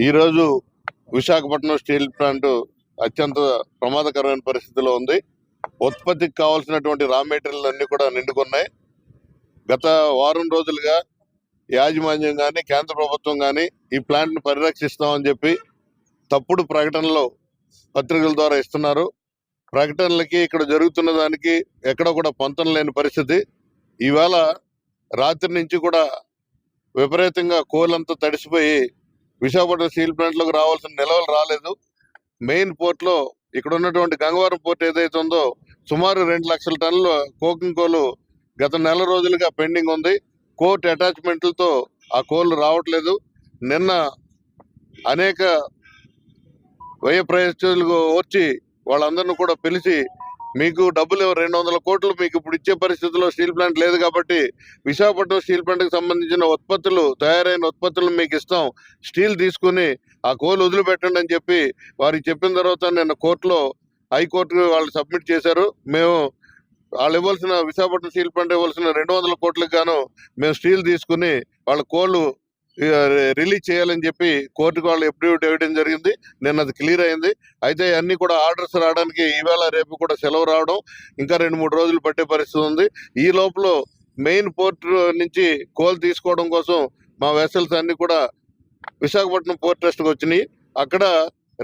ఈరోజు Visakhapatnam steel plant అత్యంత ప్రమాదకరమైన పరిస్థితిలో ఉంది. ఉత్పత్తికి కావాల్సినటువంటి రా మెటీరియల్ అన్ని కూడా నిండుకున్నాయి. గత వారం రోజులుగా యాజమాన్యం కానీ కేంద్ర ప్రభుత్వం కానీ ఈ ప్లాంట్ను పరిరక్షిస్తామని చెప్పి తప్పుడు ప్రకటనలు పత్రికల ద్వారా ఇస్తున్నారు. ప్రకటనలకి ఇక్కడ జరుగుతున్న దానికి ఎక్కడ కూడా పొంతన లేని పరిస్థితి. ఈవేళ రాత్రి నుంచి కూడా విపరీతంగా కోలంతా తడిసిపోయి విశాఖపట్నం స్టీల్ ప్లాంట్లోకి రావాల్సిన నిల్వలు రాలేదు. మెయిన్ పోర్ట్లో ఇక్కడ ఉన్నటువంటి గంగవరం పోర్ట్ ఏదైతే ఉందో సుమారు 2 లక్షల టన్నుల కోకింగ్ కోలు గత నెల రోజులుగా పెండింగ్ ఉంది. కోర్ట్ అటాచ్మెంట్లతో ఆ కోళ్ళు రావట్లేదు. నిన్న అనేక వ్యయ ప్రయత్నాలు వచ్చి వాళ్ళందరినీ కూడా పిలిచి మీకు డబ్బులు 200 కోట్లు మీకు ఇప్పుడు ఇచ్చే పరిస్థితిలో స్టీల్ ప్లాంట్ లేదు కాబట్టి విశాఖపట్నం స్టీల్ ప్లాంట్కి సంబంధించిన ఉత్పత్తులు తయారైన ఉత్పత్తులు మీకు ఇస్తాం, స్టీల్ తీసుకుని ఆ కోలు వదిలిపెట్టండి అని చెప్పి వారికి చెప్పిన తర్వాత నిన్న కోర్టులో హైకోర్టుకు వాళ్ళు సబ్మిట్ చేశారు. మేము వాళ్ళు ఇవ్వాల్సిన విశాఖపట్నం స్టీల్ ప్లాంట్ ఇవ్వాల్సిన 200 కోట్లకు గాను మేము స్టీల్ తీసుకుని వాళ్ళ కోళ్ళు రిలీజ్ చేయాలని చెప్పి కోర్టుకు వాళ్ళు అఫిడవిట్ ఇవ్వడం జరిగింది. నిన్న అది క్లియర్ అయింది. అయితే అన్ని కూడా ఆర్డర్స్ రావడానికి ఈవేళ రేపు కూడా సెలవు రావడం ఇంకా 2-3 రోజులు పట్టే పరిస్థితి ఉంది. ఈ లోపల మెయిన్ పోర్ట్ నుంచి కోల్ తీసుకోవడం కోసం మా వెసల్స్ అన్ని కూడా విశాఖపట్నం పోర్ట్ ట్రస్ట్కి వచ్చినాయి. అక్కడ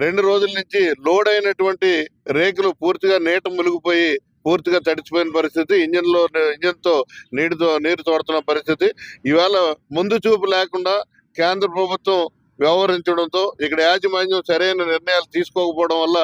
2 రోజుల నుంచి లోడ్ అయినటువంటి రేకులు పూర్తిగా నీట మునిగిపోయి పూర్తిగా తడిచిపోయిన పరిస్థితి. ఇంజన్తో నీరు తోడుతున్న పరిస్థితి. ఇవాళ ముందు చూపు లేకుండా కేంద్ర ప్రభుత్వం వ్యవహరించడంతో ఇక్కడ యాజమాన్యం సరైన నిర్ణయాలు తీసుకోకపోవడం వల్ల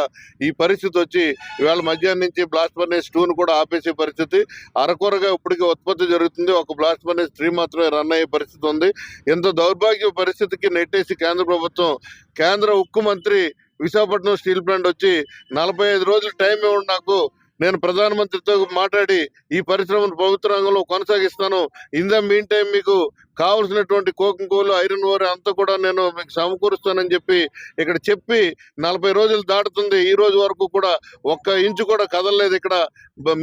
ఈ పరిస్థితి వచ్చి ఇవాళ మధ్యాహ్నం నుంచి బ్లాస్ట్ ఫర్నేస్ 2ను కూడా ఆపేసే పరిస్థితి. అరకొరగా ఇప్పటికీ ఉత్పత్తి జరుగుతుంది. ఒక బ్లాస్ట్ ఫర్నేస్ 3 మాత్రమే రన్ అయ్యే పరిస్థితి ఉంది. ఎంత దౌర్భాగ్య పరిస్థితికి నెట్టేసి కేంద్ర ప్రభుత్వం, కేంద్ర ఉక్కు మంత్రి విశాఖపట్నం స్టీల్ ప్లాంట్ వచ్చి 45 రోజులు టైం ఇవ్వండి నాకు, నేను ప్రధానమంత్రితో మాట్లాడి ఈ పరిశ్రమను ప్రభుత్వ రంగంలో కొనసాగిస్తాను, ఇన్ ద మీన్ టైం మీకు కావలసినటువంటి కోకింగ్ కోల్, ఐరన్ ఓర్ అంతా కూడా నేను మీకు సమకూరుస్తానని చెప్పి ఇక్కడ చెప్పి 40 రోజులు దాటుతుంది. ఈ రోజు వరకు కూడా ఒక్క ఇంచు కూడా కదలలేదు. ఇక్కడ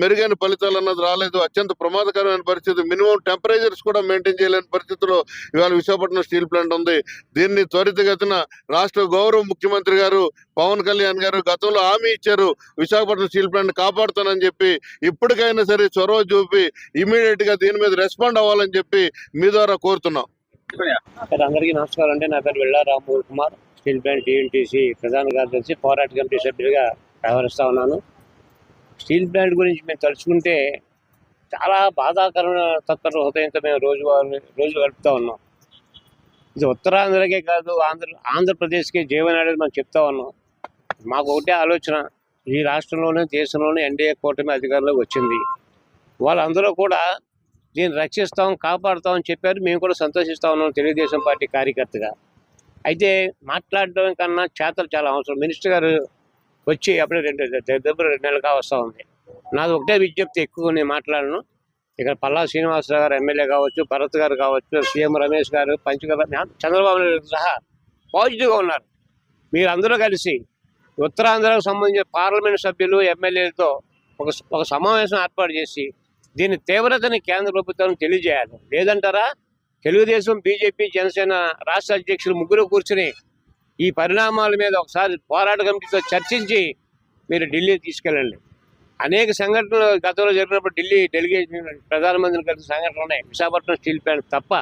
మెరుగైన ఫలితాలు అన్నది రాలేదు. అత్యంత ప్రమాదకరమైన పరిస్థితి. మినిమం టెంపరేచర్స్ కూడా మెయింటైన్ చేయలేని పరిస్థితిలో ఇవాళ విశాఖపట్నం స్టీల్ ప్లాంట్ ఉంది. దీన్ని త్వరితగతిన రాష్ట్ర గౌరవ ముఖ్యమంత్రి గారు పవన్ కళ్యాణ్ గారు గతంలో హామీ ఇచ్చారు, విశాఖపట్నం స్టీల్ ప్లాంట్ కాపాడుతానని చెప్పి. ఇప్పటికైనా సరే చొరవ చూపి ఇమీడియట్ గా దీని మీద రెస్పాండ్ అవ్వాలని చెప్పి మీ ద్వారా కోరుతున్నాం. అందరికీ నమస్కారం అండి. నా పేరు Vella Rammohan Kumar, steel plant TNTC ప్రధాన కార్యదర్శి, పోరాట కమిటీ సభ్యుడిగా వ్యవహరిస్తా ఉన్నాను. స్టీల్ ప్లాంట్ గురించి మేము తలుచుకుంటే చాలా బాధాకరమైన తత్పర హృదయంతో మేము రోజు గడుపుతూ ఉన్నాం. ఇది ఉత్తరాంధ్రకే కాదు, ఆంధ్రప్రదేశ్కి జీవనాడని మనం చెప్తా ఉన్నాం. మాకు ఒకటే ఆలోచన, ఈ రాష్ట్రంలోనే దేశంలోనే ఎన్డీఏ కూటమి అధికారంలోకి వచ్చింది. వాళ్ళందరూ కూడా దీన్ని రక్షిస్తాం, కాపాడుతామని చెప్పారు. మేము కూడా సంతోషిస్తా ఉన్నాం తెలుగుదేశం పార్టీ కార్యకర్తగా. అయితే మాట్లాడడం కన్నా చేతలు చాలా అవసరం. మినిస్టర్ గారు వచ్చి అప్పుడే 2 నెలలుగా వస్తూ ఉంది. నాది ఒకటే విజ్ఞప్తి, ఎక్కువ నేను మాట్లాడను. ఇక్కడ పల్లా శ్రీనివాసరావు గారు ఎమ్మెల్యే కావచ్చు, భరత్ గారు కావచ్చు, సీఎం రమేష్ గారు, పంచగారు, చంద్రబాబు నాయుడు సహా పాజిటివ్గా ఉన్నారు. మీరు అందరూ కలిసి ఉత్తరాంధ్రకు సంబంధించిన పార్లమెంట్ సభ్యులు, ఎమ్మెల్యేలతో ఒక సమావేశం ఏర్పాటు చేసి దీని తీవ్రతని కేంద్ర ప్రభుత్వానికి తెలియజేయాలి. లేదంటారా, తెలుగుదేశం, బీజేపీ, జనసేన రాష్ట్ర అధ్యక్షులు ముగ్గురు కూర్చుని ఈ పరిణామాల మీద ఒకసారి పోరాట కమిటీతో చర్చించి మీరు ఢిల్లీ తీసుకెళ్ళండి. అనేక సంఘటనలు గతంలో జరిగినప్పుడు ఢిల్లీ డెలిగేషన్ ప్రధానమంత్రిని కలిసిన సంఘటనలు ఉన్నాయి. విశాఖపట్నం స్టీల్ ప్లాంట్ తప్ప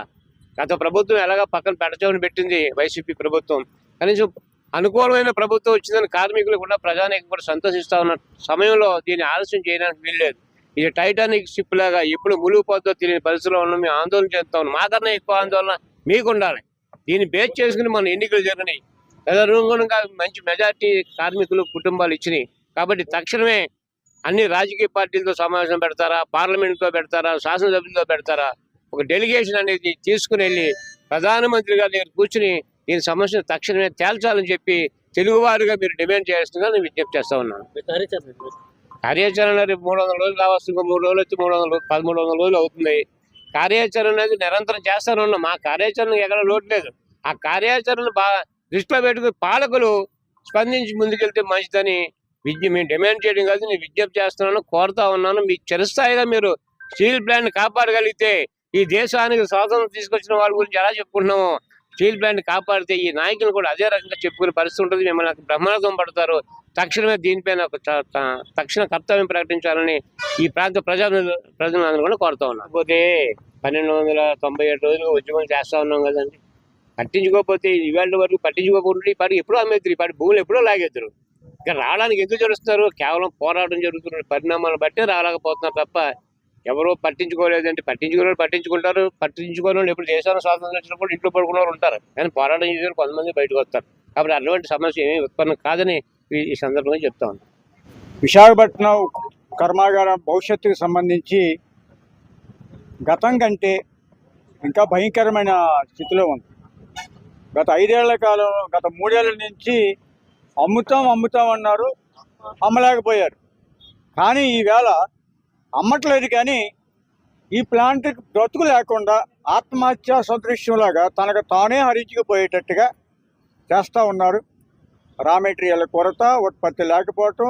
గత ప్రభుత్వం ఎలాగా పక్కన పెడచమని పెట్టింది వైసీపీ ప్రభుత్వం. కనీసం అనుకూలమైన ప్రభుత్వం వచ్చిందని కార్మికులు కూడా, ప్రజానికి కూడా సంతోషిస్తా ఉన్న సమయంలో దీన్ని ఆలస్యం చేయడానికి వీల్లేదు. ఇది టైటానిక్ షిప్ లాగా ఎప్పుడు మునిగిపోతుందో తెలియని పరిస్థితిలో ఉన్నాం. మేము ఆందోళన చేస్తా ఉన్నాం. మాకన్నా ఎక్కువ ఆందోళన మీకు ఉండాలి. దీన్ని బేస్ చేసుకుని మన ఎన్నికలు జరిగినాయి. తదనుగుణంగా మంచి మెజార్టీ కార్మికులు కుటుంబాలు ఇచ్చినాయి. కాబట్టి తక్షణమే అన్ని రాజకీయ పార్టీలతో సమావేశం పెడతారా, పార్లమెంట్తో పెడతారా, శాసనసభ్యులతో పెడతారా, ఒక డెలిగేషన్ అనేది తీసుకుని వెళ్ళి ప్రధానమంత్రి గారి దగ్గర కూర్చుని దీని సమస్యను తక్షణమే తేల్చాలని చెప్పి తెలుగువారుగా మీరు డిమాండ్ చేయాల్సిందిగా నేను విజ్ఞప్తి చేస్తా ఉన్నాను. కార్యాచరణ 300 రోజులు కావచ్చు, ఇంకో 3 రోజులు వచ్చి 1300 రోజులు అవుతుంది. కార్యాచరణ అనేది నిరంతరం చేస్తానే ఉన్నాం. మా కార్యాచరణ ఎక్కడ లోటు లేదు. ఆ కార్యాచరణ బాగా దృష్టిలో పెట్టుకుని పాలకులు స్పందించి ముందుకెళ్తే మంచిదని మేము డిమాండ్ చేయడం కాదు, నేను విజ్ఞప్తి చేస్తున్నాను, కోరుతా ఉన్నాను. మీ చిరస్థాయిగా మీరు స్టీల్ ప్లాంట్ కాపాడగలిగితే ఈ దేశానికి స్వాతంత్రం తీసుకొచ్చిన వాళ్ళ గురించి ఎలా చెప్పుకుంటున్నామో స్టీల్ ప్లాంట్ కాపాడితే ఈ నాయకులు కూడా అదే రకంగా చెప్పుకునే పరిస్థితి ఉంటుంది. మిమ్మల్ని బ్రహ్మానందం పడతారు. తక్షణమే దీనిపైన ఒక తక్షణ కర్తవ్యం ప్రకటించాలని ఈ ప్రాంత ప్రజలందరూ కూడా కోరుతా ఉన్నాం. కాకపోతే 1297 రోజులు ఉద్యమం చేస్తా ఉన్నాం కదండి. పట్టించుకోకపోతే ఇవాళ వరకు పట్టించుకోకుండా ఈ పాటి ఎప్పుడో అమ్మేద్దరు, ఈ పాటి భూములు ఎప్పుడో లాగేద్దరు. ఇంకా రావడానికి ఎందుకు జరుగుతున్నారు? కేవలం పోరాటం జరుగుతున్న పరిణామాలను బట్టే రాలేకపోతున్నారు తప్ప ఎవరో పట్టించుకోలేదంటే పట్టించుకుంటారు. పట్టించుకోని వాళ్ళు ఎప్పుడు దేశానికి స్వాతంత్రం వచ్చినప్పుడు ఇంట్లో పడుకున్న వాళ్ళు ఉంటారు. కానీ పోరాటం చేసే కొంతమంది బయటకు వస్తారు. కాబట్టి అటువంటి సమస్య ఏమీ ఉత్పన్నం కాదని ఈ సందర్భంగా చెప్తా ఉన్నాను. విశాఖపట్నం కర్మాగారం భవిష్యత్తుకు సంబంధించి గతం కంటే ఇంకా భయంకరమైన స్థితిలో ఉంది. గత 5 ఏళ్ల కాలం, గత 3 ఏళ్ల నుంచి అమ్ముతాం అన్నారు, అమ్మలేకపోయారు. కానీ ఈవేళ అమ్మట్లేదు. కానీ ఈ ప్లాంట్ బ్రతుకు లేకుండా ఆత్మహత్యా సదృశ్యంలాగా తనకు తానే హరించుకుపోయేటట్టుగా చేస్తూ ఉన్నారు. రా మెటీరియల్ కొరత, ఉత్పత్తి లేకపోవటం,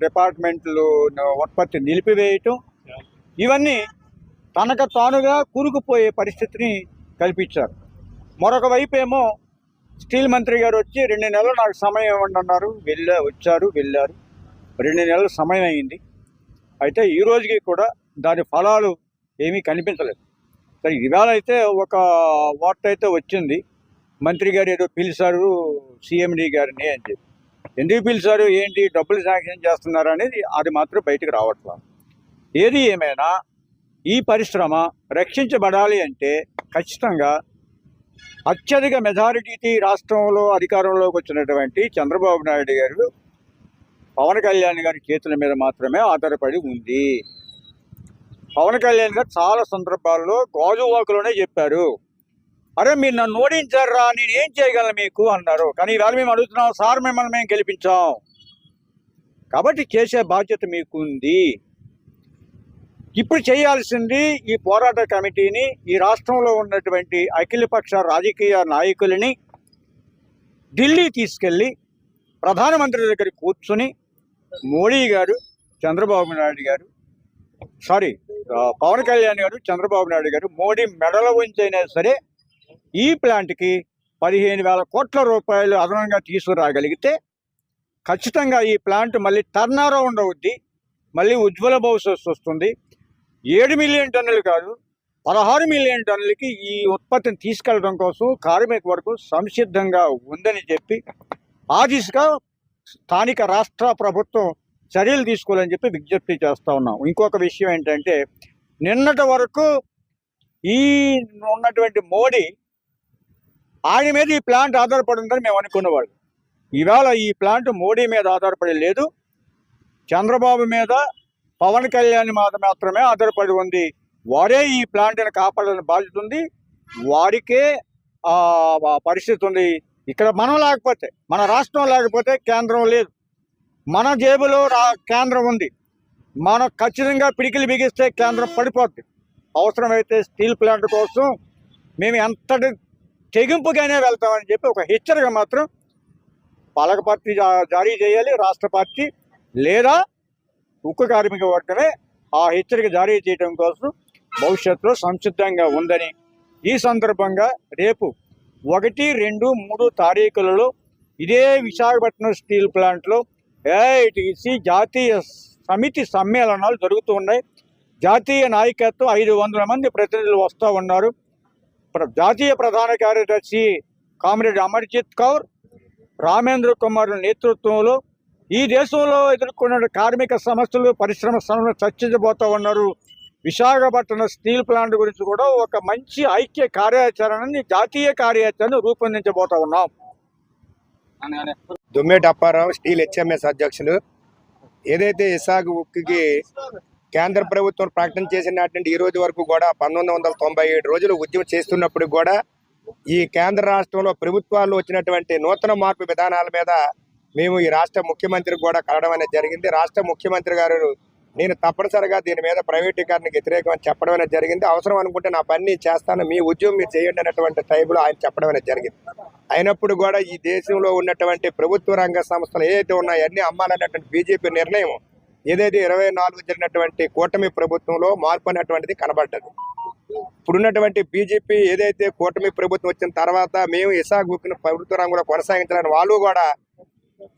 డిపార్ట్మెంట్లు ఉత్పత్తి నిలిపివేయటం, ఇవన్నీ తనకు తానుగా కూరుకుపోయే పరిస్థితిని కల్పించారు. మరొక వైపు ఏమో స్టీల్ మంత్రి గారు వచ్చి 2 నెలలు నాకు సమయం ఇవ్వండి అన్నారు. వెళ్ళారు 2 నెలల సమయం అయింది. అయితే ఈ రోజుకి కూడా దాని ఫలాలు ఏమీ కనిపించలేదు. సరే, ఇవాళ అయితే ఒక వార్త అయితే వచ్చింది, మంత్రి గారు ఏదో పిలిచారు సిఎండి గారిని అని చెప్పి. ఎందుకు పిలిచారు, ఏంటి, డబ్బులు శాంక్షన్ చేస్తున్నారు అనేది అది మాత్రం బయటకు రావట్లేదు. ఏది ఏమైనా ఈ పరిశ్రమ రక్షించబడాలి అంటే ఖచ్చితంగా అత్యధిక మెజారిటీ రాష్ట్రంలో అధికారంలోకి వచ్చినటువంటి చంద్రబాబు నాయుడు గారు, పవన్ కళ్యాణ్ గారి చేతుల మీద మాత్రమే ఆధారపడి ఉంది. పవన్ కళ్యాణ్ గారు చాలా సందర్భాల్లో గాజువాకులోనే చెప్పారు, అరే మీరు నన్ను ఓడించారా, నేను ఏం చేయగలను మీకు అన్నారు. కానీ ఇవాళ మేము అడుగుతున్నాం, సార్ మిమ్మల్ని మేము గెలిపించాం కాబట్టి చేసే బాధ్యత మీకుంది. ఇప్పుడు చేయాల్సింది ఈ పోరాట కమిటీని, ఈ రాష్ట్రంలో ఉన్నటువంటి అఖిలపక్ష రాజకీయ నాయకులని ఢిల్లీ తీసుకెళ్ళి ప్రధానమంత్రి దగ్గర కూర్చుని మోడీ గారు, చంద్రబాబు నాయుడు గారు, పవన్ కళ్యాణ్ గారు, చంద్రబాబు నాయుడు గారు మోడీ మెడల ఉంచైనా సరే ఈ ప్లాంట్కి 15,000 కోట్ల రూపాయలు అదనంగా తీసుకురాగలిగితే ఖచ్చితంగా ఈ ప్లాంట్ మళ్ళీ టర్న్ అరౌండ్ అవుద్ది, మళ్ళీ ఉజ్వల భవిష్యత్తు వస్తుంది. 7 మిలియన్ టన్నులు కాదు, 16 మిలియన్ టన్నులకి ఈ ఉత్పత్తిని తీసుకెళ్ళడం కోసం కార్మిక వర్గం సంసిద్ధంగా ఉందని చెప్పి ఆ దిశగా స్థానిక రాష్ట్ర ప్రభుత్వం చర్యలు తీసుకోవాలని చెప్పి విజ్ఞప్తి చేస్తూ ఉన్నాం. ఇంకొక విషయం ఏంటంటే, నిన్నటి వరకు ఈ ఉన్నటువంటి మోడీ ఆయన మీద ఈ ప్లాంట్ ఆధారపడి ఉందని మేము అనుకునేవాళ్ళు. ఇవాళ ఈ ప్లాంట్ మోడీ మీద ఆధారపడి లేదు, చంద్రబాబు మీద, పవన్ కళ్యాణ్ మీద మాత్రమే ఆధారపడి ఉంది. వారే ఈ ప్లాంట్ని కాపాడాలని బాధ్యత ఉంది, వారికే పరిస్థితి ఉంది. ఇక్కడ మనం లేకపోతే, మన రాష్ట్రం లేకపోతే కేంద్రం లేదు, మన జేబులో కేంద్రం ఉంది. మనం ఖచ్చితంగా పిడికిలు బిగిస్తే కేంద్రం పడిపోద్ది. అవసరమైతే స్టీల్ ప్లాంట్ కోసం మేము ఎంతటి తెగింపుగానే వెళ్తామని చెప్పి ఒక హెచ్చరిక మాత్రం పాలక పార్టీ జారీ చేయాలి, రాష్ట్ర పార్టీ లేదా ఉక్కు కార్మిక వర్గమే ఆ హెచ్చరిక జారీ చేయడం కోసం భవిష్యత్తులో సంసిద్ధంగా ఉందని ఈ సందర్భంగా రేపు 1, 2, 3 తారీఖులలో ఇదే విశాఖపట్నం స్టీల్ ప్లాంట్లో ఏఐటీసీ జాతీయ సమితి సమ్మేళనాలు జరుగుతూ ఉన్నాయి. జాతీయ నాయకత్వం 500 మంది ప్రతినిధులు వస్తూ ఉన్నారు. జాతీయ ప్రధాన కార్యదర్శి కామ్రేడ్ అమర్జిత్ కౌర్, రామేంద్ర కుమార్ నేతృత్వంలో ఈ దేశంలో ఎదుర్కొన్న కార్మిక సమస్యలు, పరిశ్రమ సమస్యలు చర్చించబోతూ ఉన్నారు. విశాఖపట్నం స్టీల్ ప్లాంట్ గురించి కూడా ఒక మంచి ఐక్య కార్యాచరణని, జాతీయ కార్యాచరణ రూపొందించబోతా ఉన్నాం. దుమ్మేటి అప్పారావు, స్టీల్ హెచ్ఎంఎస్ అధ్యక్షులు. ఏదైతే విశాఖ ఉక్కుకి కేంద్ర ప్రభుత్వం ప్రకటన చేసిన నాటి నుండి ఈ రోజు వరకు కూడా 1997 రోజులు ఉద్యమం చేస్తున్నప్పుడు కూడా ఈ కేంద్ర రాష్ట్రంలో ప్రభుత్వాల్లో వచ్చినటువంటి నూతన మార్పు విధానాల మీద మేము ఈ రాష్ట్ర ముఖ్యమంత్రి కూడా కలవడం అనేది జరిగింది. రాష్ట్ర ముఖ్యమంత్రి గారు నేను తప్పనిసరిగా దీని మీద ప్రైవేటీకరణకు వ్యతిరేకం అని చెప్పడం అనేది జరిగింది. అవసరం అనుకుంటే నా పని చేస్తాను, మీ ఉద్యమం మీరు చేయండి అనేటువంటి టైంలో ఆయన చెప్పడం అనేది జరిగింది. అయినప్పుడు కూడా ఈ దేశంలో ఉన్నటువంటి ప్రభుత్వ రంగ సంస్థలు ఏదైతే ఉన్నాయో అన్ని అమ్మాలన్నటువంటి బీజేపీ నిర్ణయం ఏదైతే 24 జరిగినటువంటి కూటమి ప్రభుత్వంలో మార్పు అనేటువంటిది కనబడ్డది. ఇప్పుడున్నటువంటి బీజేపీ ఏదైతే కూటమి ప్రభుత్వం వచ్చిన తర్వాత మేము ఇసాక్ ఉక్కును ప్రభుత్వ రంగంలో కొనసాగించాలని వాళ్ళు కూడా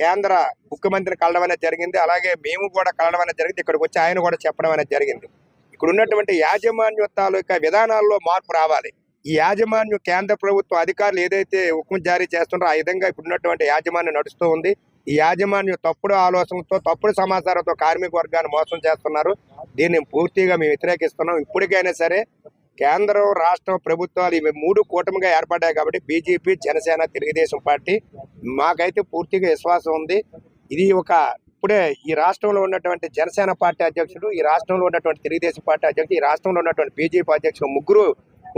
కేంద్ర ముఖ్యమంత్రిని కలవడం అనేది జరిగింది. అలాగే మేము కూడా కలవడం అనేది జరిగింది. ఇక్కడికి వచ్చి ఆయన కూడా చెప్పడం అనేది జరిగింది. ఇక్కడ ఉన్నటువంటి యాజమాన్య తాలూకా విధానాల్లో మార్పు రావాలి. ఈ యాజమాన్యం కేంద్ర ప్రభుత్వ అధికారులు ఏదైతే హుకుం జారీ చేస్తున్నారో ఆ విధంగా ఇప్పుడున్నటువంటి యాజమాన్యం నడుస్తూ ఉంది. ఈ యాజమాన్యం తప్పుడు ఆలోచనలతో తప్పుడు సమాచారంతో కార్మిక వర్గాన్ని మోసం చేస్తున్నారు. దీన్ని పూర్తిగా మేము వ్యతిరేకిస్తున్నాం. ఇప్పటికైనా సరే కేంద్రం రాష్ట్ర ప్రభుత్వాలు ఇవి 3 కూటమిగా ఏర్పడ్డాయి కాబట్టి బీజేపీ, జనసేన, తెలుగుదేశం పార్టీ మాకైతే పూర్తిగా విశ్వాసం ఉంది. ఇది ఇప్పుడే ఈ రాష్ట్రంలో ఉన్నటువంటి జనసేన పార్టీ అధ్యక్షుడు, ఈ రాష్ట్రంలో ఉన్నటువంటి తెలుగుదేశం పార్టీ అధ్యక్షుడు, ఈ రాష్ట్రంలో ఉన్నటువంటి బీజేపీ అధ్యక్షుడు ముగ్గురు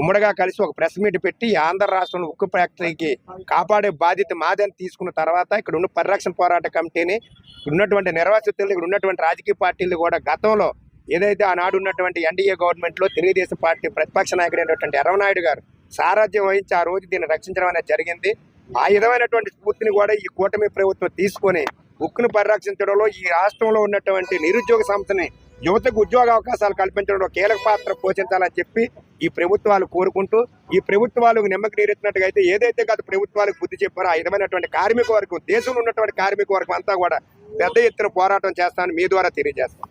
ఉమ్మడిగా కలిసి ఒక ప్రెస్ మీట్ పెట్టి ఆంధ్ర రాష్ట్రంలో ఉక్కు ఫ్యాక్టరీకి కాపాడే బాధ్యత మాదని తీసుకున్న తర్వాత ఇక్కడ ఉన్న పరిరక్షణ పోరాట కమిటీని, ఇక్కడ ఉన్నటువంటి నిర్వాసితులు, ఇక్కడ ఉన్నటువంటి రాజకీయ పార్టీలు కూడా గతంలో ఏదైతే ఆనాడు ఉన్నటువంటి ఎన్డీఏ గవర్నమెంట్ లో తెలుగుదేశం పార్టీ ప్రతిపక్ష నాయకుడైనటువంటి ఎర్రవనాయుడు గారు సారథ్యం వహించి ఆ రోజు దీన్ని రక్షించడం అనేది జరిగింది. ఆ విధమైనటువంటి స్ఫూర్తిని కూడా ఈ కూటమి ప్రభుత్వం తీసుకొని ఉక్కును పరిరక్షించడంలో ఈ రాష్ట్రంలో ఉన్నటువంటి నిరుద్యోగ సంస్థని యువతకు ఉద్యోగ అవకాశాలు కల్పించడంలో కీలక పాత్ర పోషించాలని చెప్పి ఈ ప్రభుత్వాలు కోరుకుంటూ, ఈ ప్రభుత్వాలకు నిమ్మకి నీరెత్తినట్టుగా అయితే ఏదైతే గత ప్రభుత్వాలకు బుద్ధి చెప్పారో ఆ విధమైనటువంటి కార్మిక వర్గం, దేశంలో ఉన్నటువంటి కార్మిక వర్గం అంతా కూడా పెద్ద ఎత్తున పోరాటం చేస్తానని మీ ద్వారా తెలియజేస్తాను.